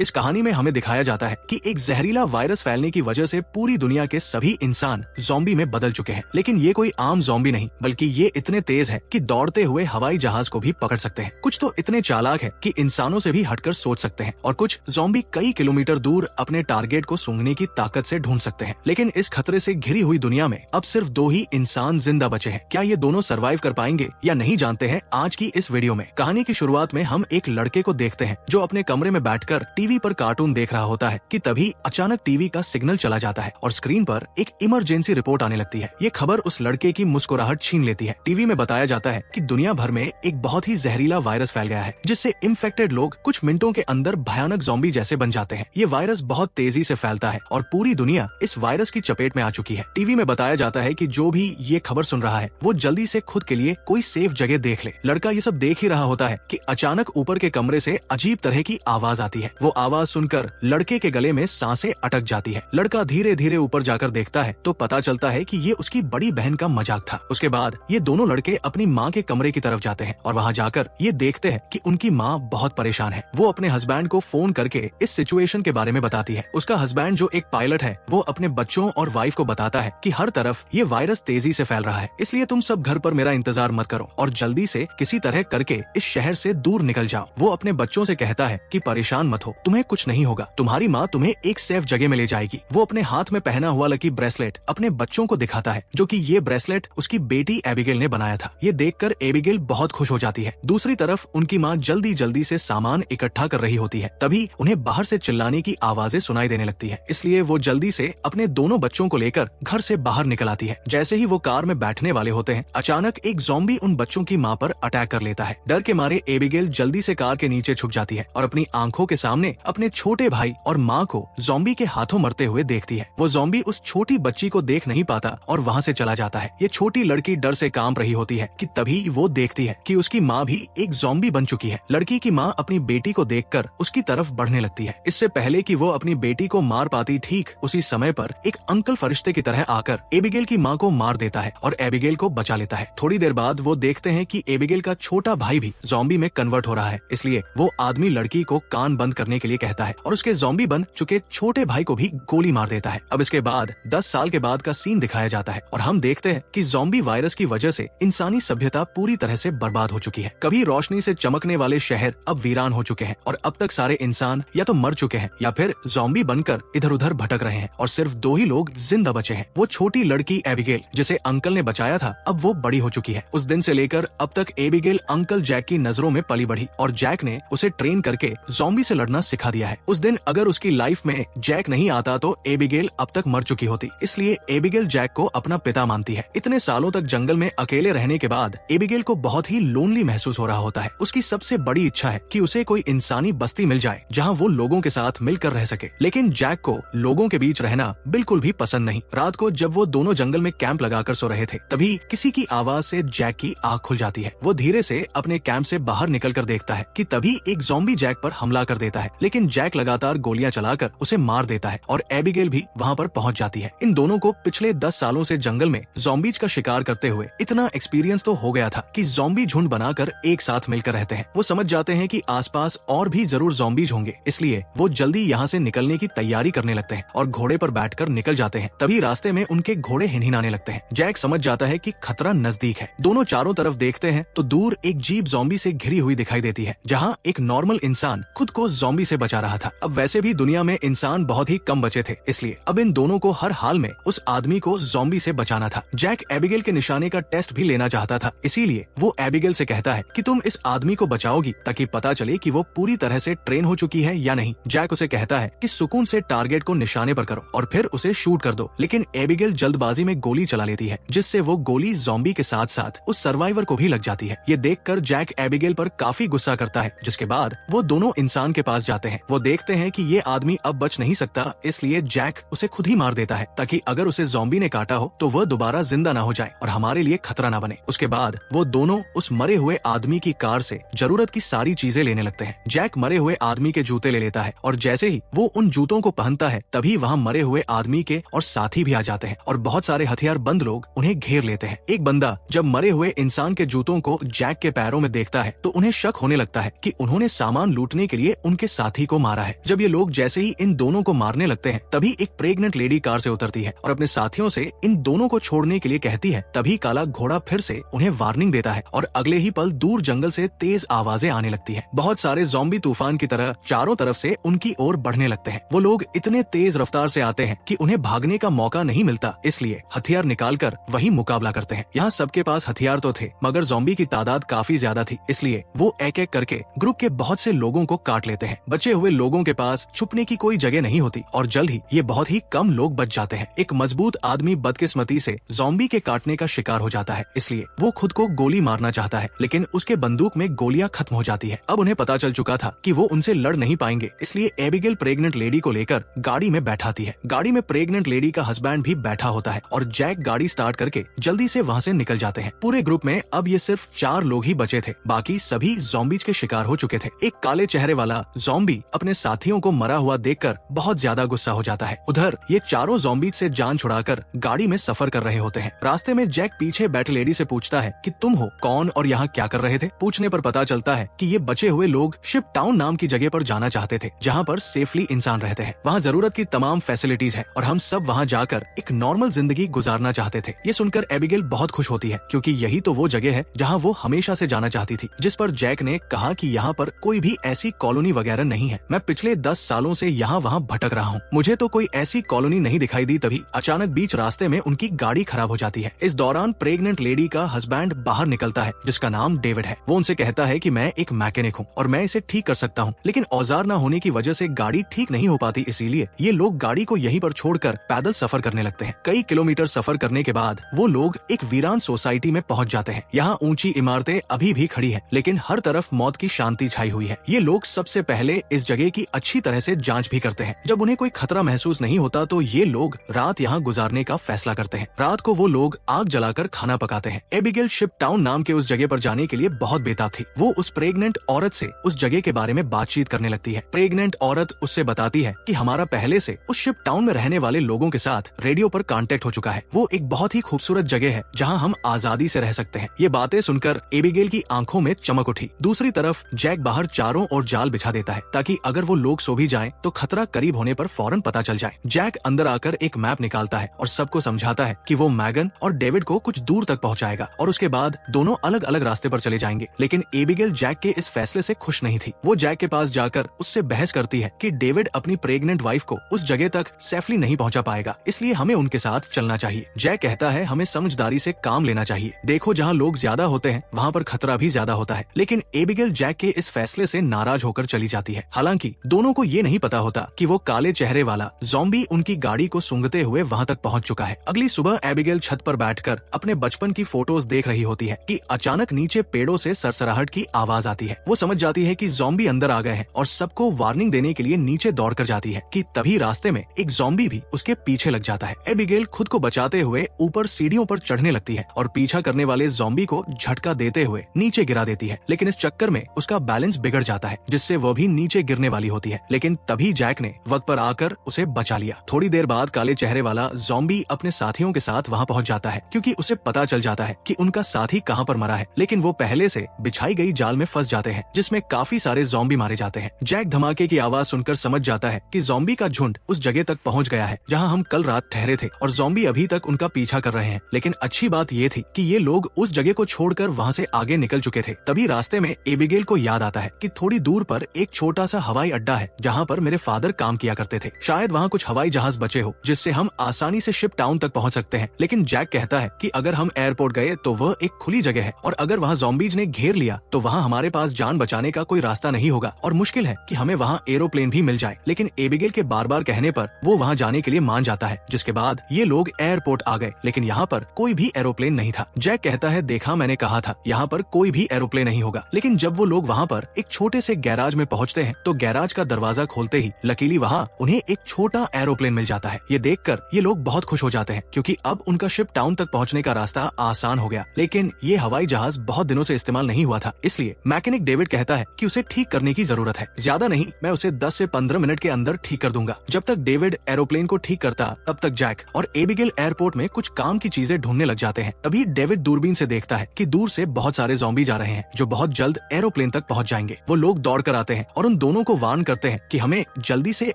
इस कहानी में हमें दिखाया जाता है कि एक जहरीला वायरस फैलने की वजह से पूरी दुनिया के सभी इंसान ज़ॉम्बी में बदल चुके हैं। लेकिन ये कोई आम ज़ॉम्बी नहीं, बल्कि ये इतने तेज है कि दौड़ते हुए हवाई जहाज को भी पकड़ सकते हैं। कुछ तो इतने चालाक है कि इंसानों से भी हटकर सोच सकते हैं, और कुछ ज़ॉम्बी कई किलोमीटर दूर अपने टारगेट को सूंघने की ताकत से ढूंढ सकते हैं। लेकिन इस खतरे से घिरी हुई दुनिया में अब सिर्फ 2 ही इंसान जिंदा बचे हैं। क्या ये दोनों सरवाइव कर पाएंगे या नहीं, जानते हैं आज की इस वीडियो में। कहानी की शुरुआत में हम एक लड़के को देखते हैं जो अपने कमरे में बैठकर टीवी पर कार्टून देख रहा होता है कि तभी अचानक टीवी का सिग्नल चला जाता है और स्क्रीन पर एक इमरजेंसी रिपोर्ट आने लगती है। ये खबर उस लड़के की मुस्कुराहट छीन लेती है। टीवी में बताया जाता है कि दुनिया भर में एक बहुत ही जहरीला वायरस फैल गया है, जिससे इन्फेक्टेड लोग कुछ मिनटों के अंदर भयानक ज़ॉम्बी जैसे बन जाते हैं। ये वायरस बहुत तेजी से फैलता है और पूरी दुनिया इस वायरस की चपेट में आ चुकी है। टीवी में बताया जाता है कि जो भी ये खबर सुन रहा है वो जल्दी से खुद के लिए कोई सेफ जगह देख ले। लड़का ये सब देख ही रहा होता है कि अचानक ऊपर के कमरे से अजीब तरह की आवाज आती है। वो आवाज सुनकर लड़के के गले में सांसें अटक जाती है। लड़का धीरे धीरे ऊपर जाकर देखता है तो पता चलता है कि ये उसकी बड़ी बहन का मजाक था। उसके बाद ये दोनों लड़के अपनी माँ के कमरे की तरफ जाते हैं और वहाँ जाकर ये देखते हैं कि उनकी माँ बहुत परेशान है। वो अपने हस्बैंड को फोन करके इस सिचुएशन के बारे में बताती है। उसका हस्बैंड जो एक पायलट है वो अपने बच्चों और वाइफ को बताता है कि हर तरफ ये वायरस तेजी से फैल रहा है, इसलिए तुम सब घर पर मेरा इंतजार मत करो और जल्दी से किसी तरह करके इस शहर से दूर निकल जाओ। वो अपने बच्चों से कहता है कि परेशान मत हो, तुम्हें कुछ नहीं होगा, तुम्हारी माँ तुम्हें एक सेफ जगह में ले जाएगी। वो अपने हाथ में पहना हुआ लकी ब्रेसलेट अपने बच्चों को दिखाता है, जो कि ये ब्रेसलेट उसकी बेटी एबिगेल ने बनाया था। ये देखकर एबिगेल बहुत खुश हो जाती है। दूसरी तरफ उनकी माँ जल्दी जल्दी से सामान इकट्ठा कर रही होती है। तभी उन्हें बाहर से चिल्लाने की आवाजें सुनाई देने लगती है, इसलिए वो जल्दी से अपने दोनों बच्चों को लेकर घर से बाहर निकल आती है। जैसे ही वो कार में बैठने वाले होते हैं, अचानक एक ज़ॉम्बी उन बच्चों की माँ पर अटैक कर लेता है। डर के मारे एबिगेल जल्दी से कार के नीचे छुप जाती है और अपनी आंखों के सामने अपने छोटे भाई और माँ को ज़ॉम्बी के हाथों मरते हुए देखती है। वो ज़ॉम्बी उस छोटी बच्ची को देख नहीं पाता और वहाँ से चला जाता है। ये छोटी लड़की डर से कांप रही होती है कि तभी वो देखती है कि उसकी माँ भी एक ज़ॉम्बी बन चुकी है। लड़की की माँ अपनी बेटी को देखकर उसकी तरफ बढ़ने लगती है। इससे पहले कि वो अपनी बेटी को मार पाती, ठीक उसी समय पर एक अंकल फरिश्ते की तरह आकर एबिगेल की माँ को मार देता है और एबिगेल को बचा लेता है। थोड़ी देर बाद वो देखते हैं कि एबिगेल का छोटा भाई भी ज़ॉम्बी में कन्वर्ट हो रहा है, इसलिए वो आदमी लड़की को कान बंद करने के लिए कहता है और उसके ज़ॉम्बी बन चुके छोटे भाई को भी गोली मार देता है। अब इसके बाद 10 साल के बाद का सीन दिखाया जाता है और हम देखते हैं कि ज़ॉम्बी वायरस की वजह से इंसानी सभ्यता पूरी तरह से बर्बाद हो चुकी है। कभी रोशनी से चमकने वाले शहर अब वीरान हो चुके हैं और अब तक सारे इंसान या तो मर चुके हैं या फिर ज़ॉम्बी बनकर इधर उधर भटक रहे हैं और सिर्फ 2 ही लोग जिंदा बचे हैं। वो छोटी लड़की एबिगेल जिसे अंकल ने बचाया था, अब वो बड़ी हो चुकी है। उस दिन से लेकर अब तक एबिगेल अंकल जैक की नजरों में पली बढ़ी और जैक ने उसे ट्रेन करके ज़ॉम्बी से लड़ना सिखा दिया है। उस दिन अगर उसकी लाइफ में जैक नहीं आता तो एबिगेल अब तक मर चुकी होती, इसलिए एबिगेल जैक को अपना पिता मानती है। इतने सालों तक जंगल में अकेले रहने के बाद एबिगेल को बहुत ही लोनली महसूस हो रहा होता है। उसकी सबसे बड़ी इच्छा है कि उसे कोई इंसानी बस्ती मिल जाए जहाँ वो लोगों के साथ मिलकर रह सके, लेकिन जैक को लोगों के बीच रहना बिल्कुल भी पसंद नहीं। रात को जब वो दोनों जंगल में कैंप लगाकर सो रहे थे, तभी किसी की आवाज से जैक की आंख खुल जाती है। वो धीरे से अपने कैंप से बाहर निकलकर देखता है कि तभी एक ज़ॉम्बी जैक पर हमला कर देता है, लेकिन जैक लगातार गोलियां चलाकर उसे मार देता है और एबिगेल भी वहाँ पर पहुँच जाती है। इन दोनों को पिछले 10 सालों से जंगल में ज़ॉम्बीज का शिकार करते हुए इतना एक्सपीरियंस तो हो गया था कि ज़ॉम्बी झुंड बनाकर एक साथ मिलकर रहते हैं। वो समझ जाते हैं कि आसपास और भी जरूर ज़ॉम्बीज होंगे, इसलिए वो जल्दी यहाँ से निकलने की तैयारी करने लगते हैं और घोड़े पर बैठकर निकल जाते हैं। तभी रास्ते में उनके घोड़े हिनहिनाने लगते हैं। जैक समझ जाता है कि खतरा नजदीक है। दोनों चारों तरफ देखते हैं तो दूर एक जीप ज़ॉम्बी से घिरी हुई दिखाई देती है, जहाँ एक नॉर्मल इंसान खुद को ज़ॉम्बी से बचा रहा था। अब वैसे भी दुनिया में इंसान बहुत ही कम बचे थे, इसलिए अब इन दोनों को हर हाल में उस आदमी को ज़ॉम्बी से बचाना था। जैक एबिगेल के निशाने का टेस्ट भी लेना चाहता था, इसीलिए वो एबिगेल से कहता है कि तुम इस आदमी को बचाओगी ताकि पता चले कि वो पूरी तरह से ट्रेन हो चुकी है या नहीं। जैक उसे कहता है कि सुकून से टारगेट को निशाने पर करो और फिर उसे शूट कर दो, लेकिन एबिगेल जल्दबाजी में गोली चला लेती है, जिससे वो गोली ज़ॉम्बी के साथ साथ उस सर्वाइवर को भी लग जाती है। ये देखकर जैक एबिगेल पर काफी गुस्सा करता है, जिसके बाद वो दोनों इंसान के पास जाते हैं। वो देखते हैं कि ये आदमी अब बच नहीं सकता, इसलिए जैक उसे खुद ही मार देता है ताकि अगर उसे ज़ॉम्बी ने काटा हो तो वह दोबारा जिंदा ना हो जाए और हमारे लिए खतरा ना बने। उसके बाद वो दोनों उस मरे हुए आदमी की कार से जरूरत की सारी चीजें लेने लगते हैं। जैक मरे हुए आदमी के जूते ले लेता है और जैसे ही वो उन जूतों को पहनता है, तभी वहाँ मरे हुए आदमी के और साथी भी आ जाते हैं और बहुत सारे हथियार बंद लोग उन्हें घेर लेते हैं। एक बंदा जब मरे हुए इंसान के जूतों को जैक के पैरों में देखता है तो उन्हें शक होने लगता है कि उन्होंने सामान लूटने के लिए उनके साथ साथी को मारा है। जब ये लोग जैसे ही इन दोनों को मारने लगते हैं तभी एक प्रेग्नेंट लेडी कार से उतरती है और अपने साथियों से इन दोनों को छोड़ने के लिए कहती है। तभी काला घोड़ा फिर से उन्हें वार्निंग देता है और अगले ही पल दूर जंगल से तेज आवाजें आने लगती है। बहुत सारे ज़ॉम्बी तूफान की तरह चारों तरफ से उनकी ओर बढ़ने लगते हैं। वो लोग इतने तेज रफ्तार से आते हैं कि उन्हें भागने का मौका नहीं मिलता, इसलिए हथियार निकालकर वही मुकाबला करते हैं। यहाँ सबके पास हथियार तो थे मगर ज़ॉम्बी की तादाद काफी ज्यादा थी, इसलिए वो एक एक करके ग्रुप के बहुत से लोगों को काट लेते हैं। बचे हुए लोगों के पास छुपने की कोई जगह नहीं होती और जल्द ही ये बहुत ही कम लोग बच जाते हैं। एक मजबूत आदमी बदकिस्मती से ज़ॉम्बी के काटने का शिकार हो जाता है, इसलिए वो खुद को गोली मारना चाहता है, लेकिन उसके बंदूक में गोलियां खत्म हो जाती है। अब उन्हें पता चल चुका था कि वो उनसे लड़ नहीं पाएंगे, इसलिए एबिगेल प्रेग्नेंट लेडी को लेकर गाड़ी में बैठाती है। गाड़ी में प्रेग्नेंट लेडी का हस्बैंड भी बैठा होता है और जैक गाड़ी स्टार्ट करके जल्दी से वहाँ से निकल जाते हैं। पूरे ग्रुप में अब ये सिर्फ 4 लोग ही बचे थे, बाकी सभी ज़ॉम्बीज के शिकार हो चुके थे। एक काले चेहरे वाला ज़ॉम्बी अपने साथियों को मरा हुआ देखकर बहुत ज्यादा गुस्सा हो जाता है। उधर ये चारों ज़ॉम्बीज से जान छुड़ाकर गाड़ी में सफर कर रहे होते हैं। रास्ते में जैक पीछे बैठे लेडी से पूछता है कि तुम हो कौन और यहाँ क्या कर रहे थे। पूछने पर पता चलता है कि ये बचे हुए लोग शिप टाउन नाम की जगह पर जाना चाहते थे, जहाँ पर सेफली इंसान रहते हैं। वहाँ जरूरत की तमाम फैसिलिटीज है और हम सब वहाँ जाकर एक नॉर्मल जिंदगी गुजारना चाहते थे। ये सुनकर एबिगेल बहुत खुश होती है क्योंकि यही तो वो जगह है जहाँ वो हमेशा से जाना चाहती थी। जिस पर जैक ने कहा कि यहाँ पर कोई भी ऐसी कॉलोनी वगैरह नहीं है। मैं पिछले 10 सालों से यहाँ वहाँ भटक रहा हूँ, मुझे तो कोई ऐसी कॉलोनी नहीं दिखाई दी। तभी अचानक बीच रास्ते में उनकी गाड़ी खराब हो जाती है। इस दौरान प्रेग्नेंट लेडी का हस्बैंड बाहर निकलता है जिसका नाम डेविड है। वो उनसे कहता है कि मैं एक मैकेनिक हूँ और मैं इसे ठीक कर सकता हूँ, लेकिन औजार न होने की वजह से गाड़ी ठीक नहीं हो पाती, इसीलिए ये लोग गाड़ी को यहीं पर छोड़कर पैदल सफर करने लगते हैं। कई किलोमीटर सफर करने के बाद वो लोग एक वीरान सोसाइटी में पहुंच जाते हैं। यहाँ ऊंची इमारतें अभी भी खड़ी हैं, लेकिन हर तरफ मौत की शांति छाई हुई है। ये लोग सबसे पहले इस जगह की अच्छी तरह से जांच भी करते हैं। जब उन्हें कोई खतरा महसूस नहीं होता तो ये लोग रात यहाँ गुजारने का फैसला करते हैं। रात को वो लोग आग जलाकर खाना पकाते हैं। एबिगेल शिप टाउन नाम के उस जगह पर जाने के लिए बहुत बेताब थी। वो उस प्रेग्नेंट औरत से उस जगह के बारे में बातचीत करने लगती है। प्रेग्नेंट औरत उससे बताती है कि हमारा पहले से उस शिप टाउन में रहने वाले लोगों के साथ रेडियो पर कांटेक्ट हो चुका है। वो एक बहुत ही खूबसूरत जगह है जहाँ हम आजादी से रह सकते हैं। ये बातें सुनकर एबिगेल की आंखों में चमक उठी। दूसरी तरफ जैक बाहर चारों ओर जाल बिछा देता है ताकि अगर वो लोग सो भी जाएं तो खतरा करीब होने पर फौरन पता चल जाए। जैक अंदर आकर एक मैप निकालता है और सबको समझाता है कि वो मैगन और डेविड को कुछ दूर तक पहुंचाएगा और उसके बाद दोनों अलग अलग रास्ते पर चले जाएंगे। लेकिन एबिगेल जैक के इस फैसले से खुश नहीं थी। वो जैक के पास जाकर उससे बहस करती है कि डेविड अपनी प्रेग्नेंट वाइफ को उस जगह तक सेफली नहीं पहुंचा पाएगा, इसलिए हमें उनके साथ चलना चाहिए। जैक कहता है हमें समझदारी से काम लेना चाहिए। देखो जहाँ लोग ज्यादा होते हैं वहाँ पर खतरा भी ज्यादा होता है। लेकिन एबिगेल जैक के इस फैसले से नाराज होकर चली जाती है। हालांकि दोनों को ये नहीं पता होता कि वो काले चेहरे वाला ज़ॉम्बी उनकी गाड़ी को सूंघते हुए वहाँ तक पहुँच चुका है। अगली सुबह एबिगेल छत पर बैठकर अपने बचपन की फोटोज देख रही होती है कि अचानक नीचे पेड़ों से सरसराहट की आवाज आती है। वो समझ जाती है कि ज़ॉम्बी अंदर आ गए हैं और सबको वार्निंग देने के लिए नीचे दौड़ कर जाती है कि तभी रास्ते में एक ज़ॉम्बी भी उसके पीछे लग जाता है। एबिगेल खुद को बचाते हुए ऊपर सीढ़ियों पर चढ़ने लगती है और पीछा करने वाले ज़ॉम्बी को झटका देते हुए नीचे गिरा देती है, लेकिन इस चक्कर में उसका बैलेंस बिगड़ जाता है जिससे वो भी नीचे गिरने वाली होती है। लेकिन तभी जैक ने वक्त पर आकर उसे बचा लिया। थोड़ी देर बाद काले चेहरे वाला ज़ॉम्बी अपने साथियों के साथ वहाँ पहुँच जाता है क्योंकि उसे पता चल जाता है कि उनका साथी कहाँ पर मरा है, लेकिन वो पहले से बिछाई गई जाल में फंस जाते हैं जिसमें काफी सारे ज़ॉम्बी मारे जाते हैं। जैक धमाके की आवाज सुनकर समझ जाता है कि ज़ॉम्बी का झुंड उस जगह तक पहुँच गया है जहाँ हम कल रात ठहरे थे और ज़ॉम्बी अभी तक उनका पीछा कर रहे हैं। लेकिन अच्छी बात ये थी कि ये लोग उस जगह को छोड़कर वहाँ से आगे निकल चुके थे। तभी रास्ते में एबिगेल को याद आता है कि थोड़ी दूर पर एक छोटा सा हवाई अड्डा है जहाँ पर मेरे फादर काम किया करते थे। शायद वहाँ कुछ हवाई जहाज बचे हो जिससे हम आसानी से शिप टाउन तक पहुँच सकते हैं। लेकिन जैक कहता है कि अगर हम एयरपोर्ट गए तो वह एक खुली जगह है और अगर वहाँ ज़ॉम्बीज ने घेर लिया तो वहाँ हमारे पास जान बचाने का कोई रास्ता नहीं होगा और मुश्किल है कि हमें वहाँ एरोप्लेन भी मिल जाए। लेकिन एबिगेल के बार बार कहने पर वो वहाँ जाने के लिए मान जाता है, जिसके बाद ये लोग एयरपोर्ट आ गए लेकिन यहाँ पर कोई भी एरोप्लेन नहीं था। जैक कहता है देखा मैंने कहा था यहाँ पर कोई भी एरोप्लेन नहीं होगा। लेकिन जब वो लोग वहाँ पर एक छोटे से गैराज में पहुँचते हैं तो गैराज का दरवाजा खोलते ही लकीली वहाँ उन्हें एक छोटा एरोप्लेन मिल जाता है। ये देखकर ये लोग बहुत खुश हो जाते हैं क्योंकि अब उनका शिप टाउन तक पहुँचने का रास्ता आसान हो गया। लेकिन ये हवाई जहाज बहुत दिनों से इस्तेमाल नहीं हुआ था, इसलिए मैकेनिक डेविड कहता है कि उसे ठीक करने की जरूरत है। ज्यादा नहीं, मैं उसे 10 से 15 मिनट के अंदर ठीक कर दूंगा। जब तक डेविड एरोप्लेन को ठीक करता तब तक जैक और एबिगेल एयरपोर्ट में कुछ काम की चीजें ढूंढने लग जाते हैं। तभी डेविड दूरबीन से देखता है कि दूर से बहुत सारे ज़ॉम्बी जा रहे हैं जो बहुत जल्द एरोप्लेन तक पहुंच जाएंगे। वो लोग दौड़ कर आते हैं और उन उन दोनों को वार्न करते हैं कि हमें जल्दी से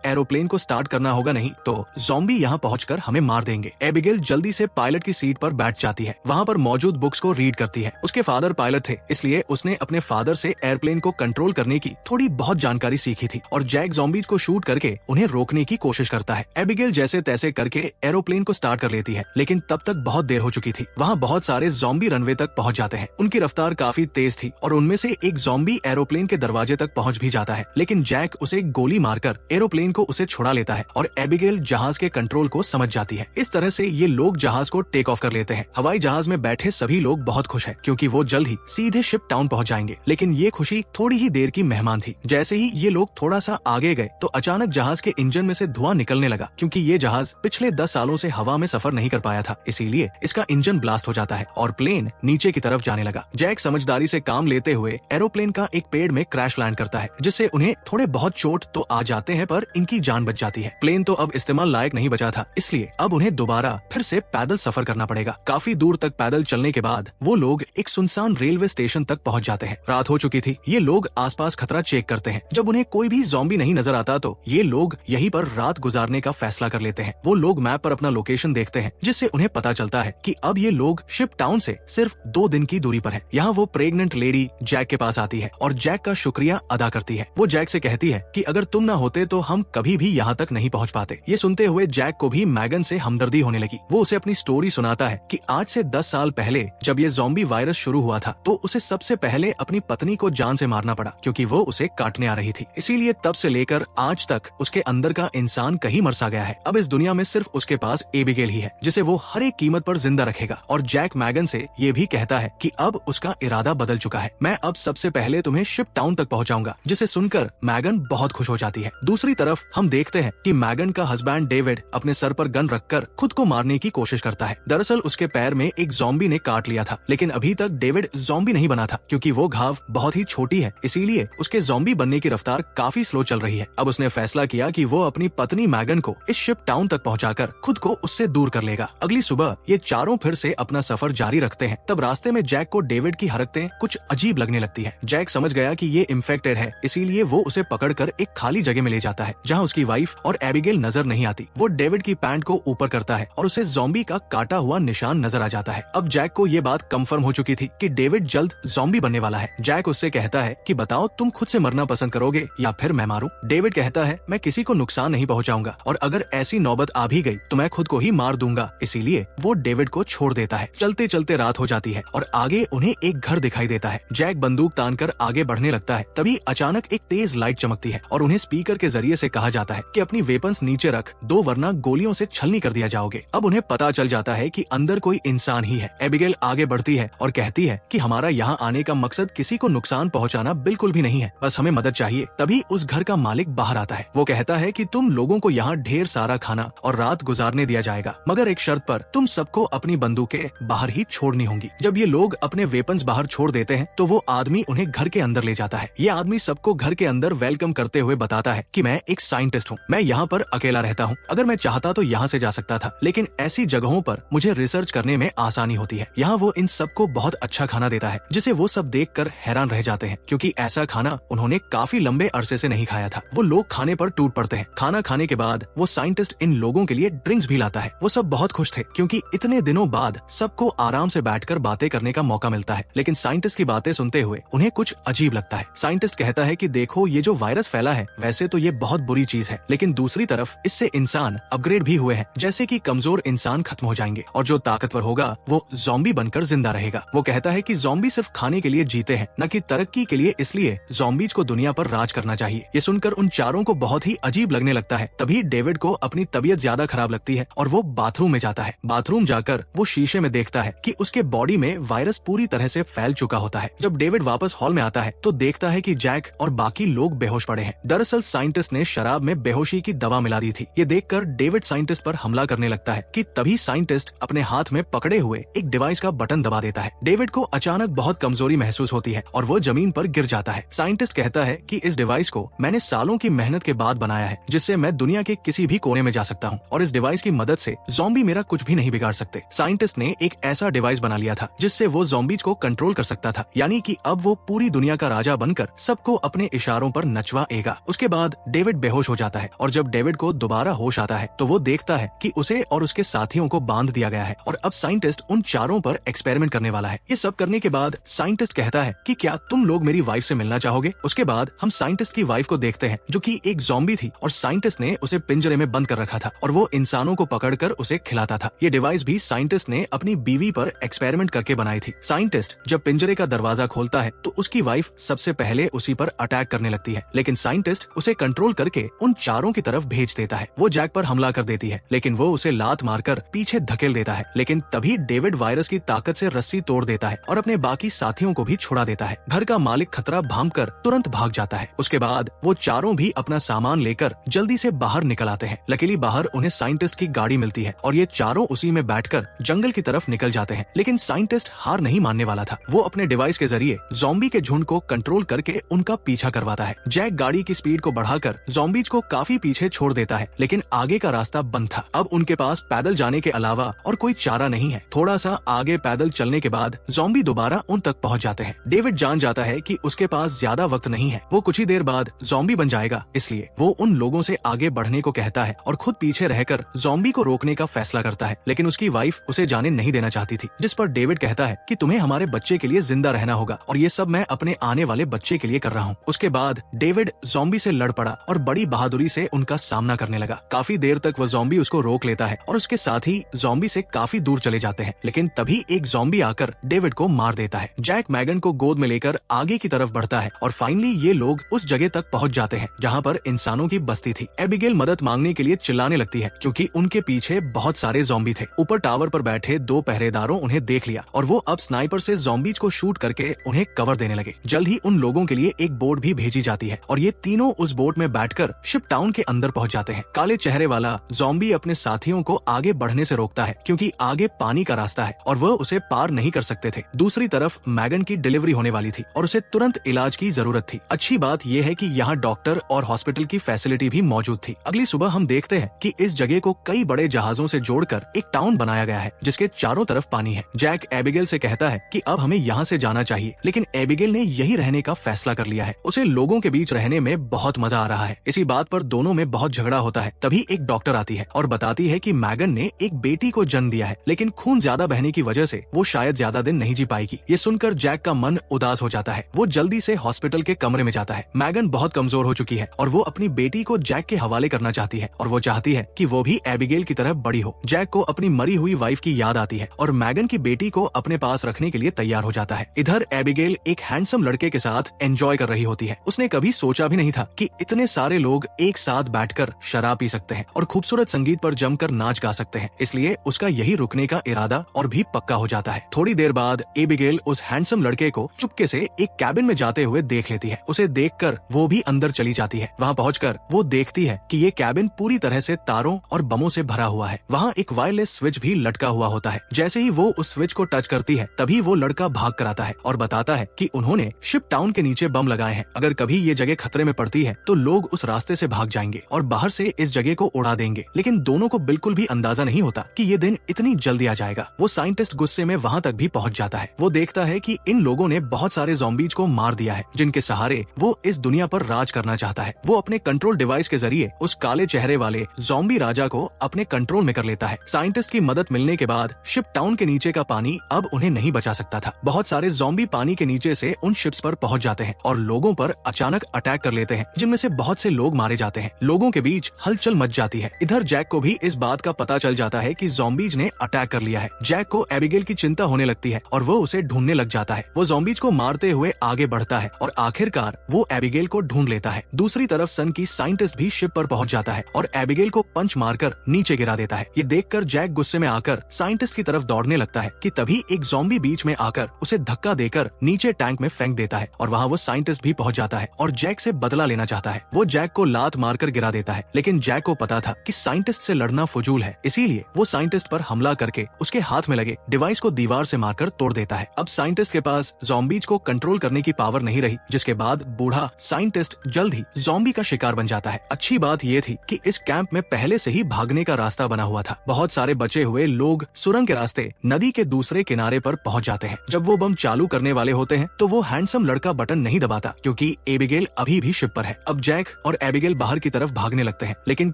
एरोप्लेन को स्टार्ट करना होगा, नहीं तो ज़ॉम्बी यहाँ पहुंचकर हमें मार देंगे। एबिगेल जल्दी से पायलट की सीट पर बैठ जाती है, वहाँ पर मौजूद बुक्स को रीड करती है। उसके फादर पायलट थे, इसलिए उसने अपने फादर से एयरप्लेन को कंट्रोल करने की थोड़ी बहुत जानकारी सीखी थी और जैक ज़ॉम्बीज को शूट करके उन्हें रोकने की कोशिश करता है। एबिगेल जैसे तैसे करके एरोप्लेन को स्टार्ट कर लेती है, लेकिन तब तक बहुत देर हो चुकी थी। वहाँ बहुत सारे ज़ॉम्बी रनवे तक पहुँच जाते हैं। उनकी रफ्तार काफी तेज थी और उनमें से एक ज़ॉम्बी एरोप्लेन के दरवाजे तक पहुँच भी जाता है, लेकिन जैक उसे गोली मारकर एरोप्लेन को उसे छुड़ा लेता है और एबिगेल जहाज के कंट्रोल को समझ जाती है। इस तरह से ये लोग जहाज को टेक ऑफ कर लेते हैं। हवाई जहाज में बैठे सभी लोग बहुत खुश हैं, क्योंकि वो जल्द ही सीधे शिप टाउन पहुंच जाएंगे। लेकिन ये खुशी थोड़ी ही देर की मेहमान थी। जैसे ही ये लोग थोड़ा सा आगे गए तो अचानक जहाज के इंजन में से धुआं निकलने लगा, क्योंकि ये जहाज पिछले 10 सालों से हवा में सफर नहीं कर पाया था, इसीलिए इसका इंजन ब्लास्ट हो जाता है और प्लेन नीचे की तरफ जाने लगा। जैक समझदारी से काम लेते हुए एरोप्लेन का एक पेड़ में क्रैश लैंड करता है, जिससे उन्हें थोड़े बहुत चोट तो आ जाते हैं, पर इनकी जान बच जाती है। प्लेन तो अब इस्तेमाल लायक नहीं बचा था, इसलिए अब उन्हें दोबारा फिर से पैदल सफर करना पड़ेगा। काफी दूर तक पैदल चलने के बाद वो लोग एक सुनसान रेलवे स्टेशन तक पहुंच जाते हैं। रात हो चुकी थी। ये लोग आसपास खतरा चेक करते हैं। जब उन्हें कोई भी ज़ॉम्बी नहीं नजर आता तो ये लोग यहीं पर रात गुजारने का फैसला कर लेते हैं। वो लोग मैप पर अपना लोकेशन देखते हैं, जिससे उन्हें पता चलता है कि अब ये लोग शिप टाउन से सिर्फ 2 दिन की दूरी पर है। यहाँ वो प्रेग्नेंट लेडी जैक के पास आती है और जैक का शुक्रिया अदा करती है। वो जैक से कहती है कि अगर तुम ना होते तो हम कभी भी यहाँ तक नहीं पहुँच पाते। ये सुनते हुए जैक को भी मैगन से हमदर्दी होने लगी। वो उसे अपनी स्टोरी सुनाता है कि आज से 10 साल पहले जब ये ज़ॉम्बी वायरस शुरू हुआ था तो उसे सबसे पहले अपनी पत्नी को जान से मारना पड़ा, क्योंकि वो उसे काटने आ रही थी। इसीलिए तब से लेकर आज तक उसके अंदर का इंसान कहीं मर सा गया है। अब इस दुनिया में सिर्फ उसके पास एबिगेल ही है, जिसे वो हर एक कीमत पर जिंदा रखेगा। और जैक मैगन से ये भी कहता है कि अब उसका इरादा बदल चुका है। मैं अब सबसे पहले तुम्हें शिप टाउन तक पहुंचाऊंगा, जिसे सुनकर मैगन बहुत खुश हो जाती है। दूसरी तरफ हम देखते हैं कि मैगन का हस्बैंड डेविड अपने सर पर गन रखकर खुद को मारने की कोशिश करता है। दरअसल उसके पैर में एक ज़ॉम्बी ने काट लिया था, लेकिन अभी तक डेविड ज़ॉम्बी नहीं बना था, क्योंकि वो घाव बहुत ही छोटी है, इसीलिए उसके ज़ॉम्बी बनने की रफ्तार काफी स्लो चल रही है। अब उसने फैसला किया कि वो अपनी पत्नी मैगन को इस शिप टाउन तक पहुंचाकर खुद को उससे दूर कर लेगा। अगली सुबह ये चारों फिर से अपना सफर जारी रखते हैं। तब रास्ते में जैक को डेविड की हरकतें कुछ अजीब लगने लगती है। जैक समझ गया कि ये इन्फेक्टेड है, इसीलिए वो उसे पकड़कर एक खाली जगह में ले जाता है, जहाँ उसकी वाइफ और एबिगेल नजर नहीं आती। वो डेविड की पैंट को ऊपर करता है और उसे ज़ॉम्बी का काटा हुआ निशान नजर आ जाता है। अब जैक को ये बात कंफर्म हो चुकी थी कि डेविड जल्द ज़ॉम्बी बनने वाला है। जैक उससे कहता है कि बताओ तुम खुद से मरना पसंद करोगे या फिर मैं मारूं? डेविड कहता है मैं किसी को नुकसान नहीं पहुंचाऊंगा और अगर ऐसी नौबत आ भी गई तो मैं खुद को ही मार दूंगा। इसीलिए वो डेविड को छोड़ देता है। चलते चलते रात हो जाती है और आगे उन्हें एक घर दिखाई देता है। जैक बंदूक तानकर आगे बढ़ने लगता है। तभी अचानक एक तेज लाइट चमकती है और उन्हें स्पीकर के जरिए से कहा जाता है कि अपनी वेपन्स नीचे रख दो, वरना गोलियों से छलनी कर दिया जाओगे। अब उन्हें पता चल जाता है कि अंदर कोई इंसान ही है। एबिगेल आगे बढ़ती है और कहती है कि हमारा यहाँ आने का मकसद किसी को नुकसान पहुँचाना बिल्कुल भी नहीं है, बस हमें मदद चाहिए। तभी उस घर का मालिक बाहर आता है। वो कहता है कि तुम लोगों को यहाँ ढेर सारा खाना और रात गुजारने दिया जाएगा, मगर एक शर्त पर, तुम सबको अपनी बंदूकें बाहर ही छोड़नी होंगी। जब ये लोग अपने वेपन्स बाहर छोड़ देते हैं तो वो आदमी उन्हें घर के अंदर ले जाता है। ये आदमी सबको घर के अंदर वेलकम करते हुए बताता है कि मैं एक साइंटिस्ट हूँ, मैं यहाँ पर अकेला रहता हूँ। अगर मैं चाहता तो यहाँ से जा सकता था, लेकिन ऐसी जगहों पर मुझे रिसर्च करने में आसानी होती है। यहाँ वो इन सबको बहुत अच्छा खाना देता है, जिसे वो सब देखकर हैरान रह जाते हैं, क्योंकि ऐसा खाना उन्होंने काफी लंबे अरसे से नहीं खाया था। वो लोग खाने पर टूट पड़ते हैं। खाना खाने के बाद वो साइंटिस्ट इन लोगों के लिए ड्रिंक्स भी लाता है। वो सब बहुत खुश थे, क्योंकि इतने दिनों बाद सबको आराम से बैठकर बातें करने का मौका मिलता है। लेकिन साइंटिस्ट की बातें सुनते हुए उन्हें कुछ अजीब लगता है। साइंटिस्ट कहता है कि देखो, ये जो वायरस फैला है वैसे तो ये बहुत बुरी चीज है, लेकिन दूसरी तरफ इससे इंसान अपग्रेड भी हुए हैं। जैसे कि कमजोर इंसान खत्म हो जाएंगे और जो ताकतवर होगा वो ज़ॉम्बी बनकर जिंदा रहेगा। वो कहता है कि ज़ॉम्बी सिर्फ खाने के लिए जीते हैं, न कि तरक्की के लिए, इसलिए ज़ॉम्बीज को दुनिया पर राज करना चाहिए। ये सुनकर उन चारों को बहुत ही अजीब लगने लगता है। तभी डेविड को अपनी तबीयत ज्यादा खराब लगती है और वो बाथरूम में जाता है। बाथरूम जाकर वो शीशे में देखता है कि उसके बॉडी में वायरस पूरी तरह से फैल चुका होता है। जब डेविड वापस हॉल में आता है तो देखता है कि जैक और बाकी लोग बेहोश पड़े हैं। दरअसल साइंटिस्ट ने शराब में बेहोशी की दवा मिला दी थी। ये देखकर डेविड साइंटिस्ट पर हमला करने लगता है कि तभी साइंटिस्ट अपने हाथ में पकड़े हुए एक डिवाइस का बटन दबा देता है। डेविड को अचानक बहुत कमजोरी महसूस होती है और वो जमीन पर गिर जाता है। साइंटिस्ट कहता है कि इस डिवाइस को मैंने सालों की मेहनत के बाद बनाया है, जिससे मैं दुनिया के किसी भी कोने में जा सकता हूँ और इस डिवाइस की मदद से ज़ॉम्बी मेरा कुछ भी नहीं बिगाड़ सकते। साइंटिस्ट ने एक ऐसा डिवाइस बना लिया था जिससे वो ज़ॉम्बीज को कंट्रोल कर सकता था, यानी कि अब वो पूरी दुनिया का राजा बनकर सबको अपने इशारों पर नचवाएगा। उसके बाद डेविड बेहोश हो जाता है और जब डेविड को दोबारा होश आता है तो वो देखता है कि उसे और उसके साथियों को बांध दिया गया है और अब साइंटिस्ट उन चारों पर एक्सपेरिमेंट करने वाला है। ये सब करने के बाद साइंटिस्ट कहता है कि क्या तुम लोग मेरी वाइफ से मिलना चाहोगे। उसके बाद हम साइंटिस्ट की वाइफ को देखते हैं जो कि एक ज़ॉम्बी थी और साइंटिस्ट ने उसे पिंजरे में बंद कर रखा था और वो इंसानों को पकड़कर उसे खिलाता था। ये डिवाइस भी साइंटिस्ट ने अपनी बीवी पर एक्सपेरिमेंट करके बनाई थी। साइंटिस्ट जब पिंजरे का दरवाजा खोलता है तो उसकी वाइफ सबसे पहले उसी पर अटैक करने लगती है, लेकिन साइंटिस्ट उसे कंट्रोल करके उन चारों की तरफ भेज देता है। वो जैक पर हमला कर देती है लेकिन वो उसे लात मारकर पीछे धकेल देता है, लेकिन तभी डेविड वायरस की ताकत से रस्सी तोड़ देता है और अपने बाकी साथियों को भी छुड़ा देता है। घर का मालिक खतरा भांपकर तुरंत भाग जाता है। उसके बाद वो चारों भी अपना सामान लेकर जल्दी से बाहर निकल आते हैं। लकीली बाहर उन्हें साइंटिस्ट की गाड़ी मिलती है और ये चारों उसी में बैठकर जंगल की तरफ निकल जाते हैं, लेकिन साइंटिस्ट हार नहीं मानने वाला था। वो अपने डिवाइस के जरिए ज़ॉम्बी के झुंड को कंट्रोल करके उनका पीछा करवाता है। जैक गाड़ी की स्पीड को बढ़ाकर ज़ॉम्बीज को काफी पीछे छोड़ देता है, लेकिन आगे का रास्ता बंद था। अब उनके पास पैदल जाने के अलावा और कोई चारा नहीं है। थोड़ा सा आगे पैदल चलने के बाद ज़ॉम्बी दोबारा उन तक पहुंच जाते हैं। डेविड जान जाता है कि उसके पास ज्यादा वक्त नहीं है। वो कुछ ही देर बाद ज़ॉम्बी बन जाएगा, इसलिए वो उन लोगों से आगे बढ़ने को कहता है और खुद पीछे रहकर ज़ॉम्बी को रोकने का फैसला करता है, लेकिन उसकी वाइफ उसे जाने नहीं देना चाहती थी। जिस पर डेविड कहता है कि तुम्हें हमारे बच्चे के लिए जिंदा रहना होगा और ये सब मैं अपने आने वाले बच्चे के लिए कर रहा हूँ। उसके बाद डेविड ज़ॉम्बी से लड़ पड़ा और बड़ी बहादुरी से उनका सामना करने लगा। काफी देर तक वो ज़ॉम्बी उसको रोक लेता है और उसके साथ ही ज़ॉम्बी से काफी दूर चले जाते हैं, लेकिन तभी एक ज़ॉम्बी आकर डेविड को मार देता है। जैक मैगन को गोद में लेकर आगे की तरफ बढ़ता है और फाइनली ये लोग उस जगह तक पहुंच जाते हैं जहां पर इंसानों की बस्ती थी। एबिगेल मदद मांगने के लिए चिल्लाने लगती है क्योंकि उनके पीछे बहुत सारे ज़ॉम्बी थे। ऊपर टावर पर बैठे 2 पहरेदारों उन्हें देख लिया और वो अब स्नाइपर से ज़ॉम्बीज को शूट करके उन्हें कवर देने लगे। जल्द ही उन लोगों के लिए एक बोट भी भेजी जाती है और ये तीनों उस बोट में बैठकर शिप टाउन के अंदर पहुंच जाते हैं। काले चेहरे वाला ज़ॉम्बी अपने साथियों को आगे बढ़ने से रोकता है क्योंकि आगे पानी का रास्ता है और वह उसे पार नहीं कर सकते थे। दूसरी तरफ मैगन की डिलीवरी होने वाली थी और उसे तुरंत इलाज की जरूरत थी। अच्छी बात यह है कि यहाँ डॉक्टर और हॉस्पिटल की फैसिलिटी भी मौजूद थी। अगली सुबह हम देखते हैं कि इस जगह को कई बड़े जहाजों से जोड़कर एक टाउन बनाया गया है जिसके चारों तरफ पानी है। जैक एबिगेल से कहता है कि अब हमें यहाँ से जाना चाहिए, लेकिन एबिगेल ने यही रहने का फैसला कर लिया है। उसे लोगों के बीच रहने में बहुत मजा आ रहा है। इसी बात पर दोनों में बहुत झगड़ा होता है। तभी एक डॉक्टर आती है और बताती है कि मैगन ने एक बेटी को जन्म दिया है, लेकिन खून ज्यादा बहने की वजह से वो शायद ज्यादा दिन नहीं जी पाएगी। ये सुनकर जैक का मन उदास हो जाता है। वो जल्दी से हॉस्पिटल के कमरे में जाता है। मैगन बहुत कमजोर हो चुकी है और वो अपनी बेटी को जैक के हवाले करना चाहती है और वो चाहती है कि वो भी एबिगेल की तरह बड़ी हो। जैक को अपनी मरी हुई वाइफ की याद आती है और मैगन की बेटी को अपने पास रखने के लिए तैयार हो जाता है। इधर एबिगेल एक हैंडसम लड़के के साथ एंजॉय कर रही होती है। उसने कभी सोचा भी नहीं था कि इतने सारे लोग एक साथ बैठकर शराब पी सकते हैं और खूबसूरत संगीत पर जमकर नाच गा सकते हैं, इसलिए उसका यही रुकने का इरादा और भी पक्का हो जाता है। थोड़ी देर बाद एबिगेल उस हैंडसम लड़के को चुपके से एक कैबिन में जाते हुए देख लेती है। उसे देखकर वो भी अंदर चली जाती है। वहाँ पहुंचकर वो देखती है कि ये कैबिन पूरी तरह से तारों और बमों से भरा हुआ है। वहाँ एक वायरलेस स्विच भी लटका हुआ होता है। जैसे ही वो उस स्विच को टच करती है तभी वो लड़का भाग कर आता है और बताता है कि उन्होंने शिप टाउन के नीचे बम लगाए हैं। अगर कभी ये जगह खतरे में पड़ती है तो लोग उस रास्ते से भाग जाएंगे और बाहर से इस जगह को उड़ा देंगे। लेकिन दोनों को बिल्कुल भी अंदाजा नहीं होता कि ये दिन इतनी जल्दी आ जाएगा। वो साइंटिस्ट गुस्से में वहाँ तक भी पहुँच जाता है। वो देखता है कि इन लोगों ने बहुत सारे ज़ॉम्बीज को मार दिया है जिनके सहारे वो इस दुनिया पर राज करना चाहता है। वो अपने कंट्रोल डिवाइस के जरिए उस काले चेहरे वाले ज़ॉम्बी राजा को अपने कंट्रोल में कर लेता है। साइंटिस्ट की मदद मिलने के बाद शिप टाउन के नीचे का पानी अब उन्हें नहीं बचा सकता था। बहुत सारे ज़ॉम्बी पानी के नीचे से उन शिप्स पर पहुंच जाते हैं और लोगों पर अचानक अटैक कर लेते हैं, जिनमें से बहुत से लोग मारे जाते हैं। लोगों के बीच हलचल मच जाती है। इधर जैक को भी इस बात का पता चल जाता है कि ज़ॉम्बीज ने अटैक कर लिया है। जैक को एबिगेल की चिंता होने लगती है और वो उसे ढूंढने लग जाता है। वो ज़ॉम्बीज को मारते हुए आगे बढ़ता है और आखिरकार वो एबिगेल को ढूंढ लेता है। दूसरी तरफ सन की साइंटिस्ट भी शिप पर पहुंच जाता है और एबिगेल को पंच मारकर नीचे गिरा देता है। ये देखकर जैक गुस्से में आकर साइंटिस्ट की तरफ दौड़ने लगता है कि तभी एक ज़ॉम्बी बीच में आकर उसे धक्का देकर नीचे टैंक में फेंक देता है और वहाँ वो साइंटिस्ट भी पहुंच जाता है और जैक से बदला लेना चाहता है। वो जैक को लात मारकर गिरा देता है, लेकिन जैक को पता था कि साइंटिस्ट से लड़ना फजूल है, इसीलिए वो साइंटिस्ट पर हमला करके उसके हाथ में लगे डिवाइस को दीवार से मारकर तोड़ देता है। अब साइंटिस्ट के पास ज़ॉम्बीज को कंट्रोल करने की पावर नहीं रही, जिसके बाद बूढ़ा साइंटिस्ट जल्द ही ज़ॉम्बी का शिकार बन जाता है। अच्छी बात ये थी कि इस कैंप में पहले से ही भागने का रास्ता बना हुआ था। बहुत सारे बचे हुए लोग सुरंग के रास्ते नदी के दूसरे किनारे पर पहुंच जाते हैं। जब वो बम चालू करने वाले होते हैं तो वो हैंडसम लड़का बटन नहीं दबाता क्योंकि कि एबिगेल अभी भी शिप पर है। अब जैक और एबिगेल बाहर की तरफ भागने लगते हैं, लेकिन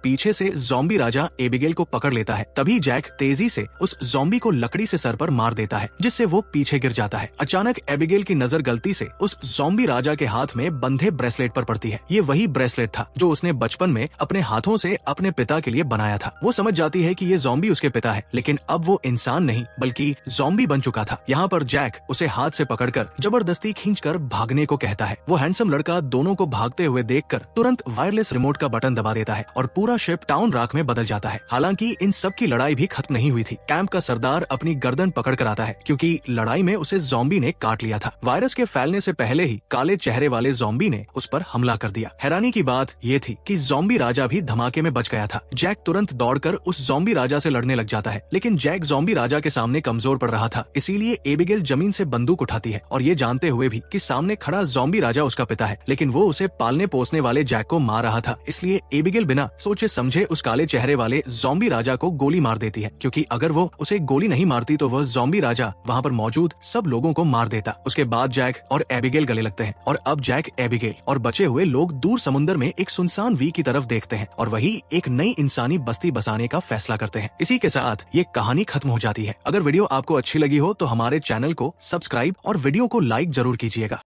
पीछे से ज़ॉम्बी राजा एबिगेल को पकड़ लेता है। तभी जैक तेजी से उस ज़ॉम्बी को लकड़ी से सर पर मार देता है, जिससे वो पीछे गिर जाता है। अचानक एबिगेल की नजर गलती से उस ज़ॉम्बी राजा के हाथ में बंधे ब्रेसलेट पर पड़ती है। ये वही ब्रेसलेट था जो उसने बचपन में अपने हाथों से अपने पिता के लिए बनाया था। वो समझ जाती है कि ये ज़ॉम्बी उसके पिता है, लेकिन अब वो इंसान नहीं बल्कि ज़ॉम्बी बन चुका था। यहाँ पर जैक उसे हाथ से पकड़कर जबरदस्ती खींचकर भागने को कहता है। वो हैंडसम लड़का दोनों को भागते हुए देखकर तुरंत वायरलेस रिमोट का बटन दबा देता है और पूरा शिप टाउन राख में बदल जाता है। हालांकि इन सब की लड़ाई भी खत्म नहीं हुई थी। कैंप का सरदार अपनी गर्दन पकड़ कर आता है, क्योंकि लड़ाई में उसे ज़ॉम्बी ने काट लिया था। वायरस के फैलने से पहले ही काले चेहरे वाले ज़ॉम्बी ने उस पर हमला कर दिया। हैरानी की बात ये थी कि ज़ॉम्बी राजा भी धमाके में बच गया था। जैक तुरंत दौड़कर उस ज़ॉम्बी राजा से लड़ने लग जाता है, लेकिन जैक ज़ॉम्बी राजा के सामने कमजोर पड़ रहा था। इसीलिए एबिगेल जमीन से बंदूक उठाती है और ये जानते हुए भी कि सामने खड़ा ज़ॉम्बी राजा उसका पिता है, लेकिन वो उसे पालने पोसने वाले जैक को मार रहा था। इसलिए एबिगेल बिना सोचे समझे उस काले चेहरे वाले ज़ॉम्बी राजा को गोली मार देती है, क्योंकि अगर वो उसे गोली नहीं मारती तो वह ज़ॉम्बी राजा वहाँ पर मौजूद सब लोगों को मार देता। उसके बाद जैक और एबिगेल गले लगते हैं और अब जैक, एबिगेल और बचे हुए लोग दूर समुद्र में एक सुनसान वी की तरफ देखते हैं और वही एक नई इंसानी बस्ती बसाने का फैसला करते हैं। इसी के साथ ये कहानी खत्म हो जाती है। अगर वीडियो आपको अच्छी लगी हो तो हमारे चैनल को सब्सक्राइब और वीडियो को लाइक जरूर कीजिएगा।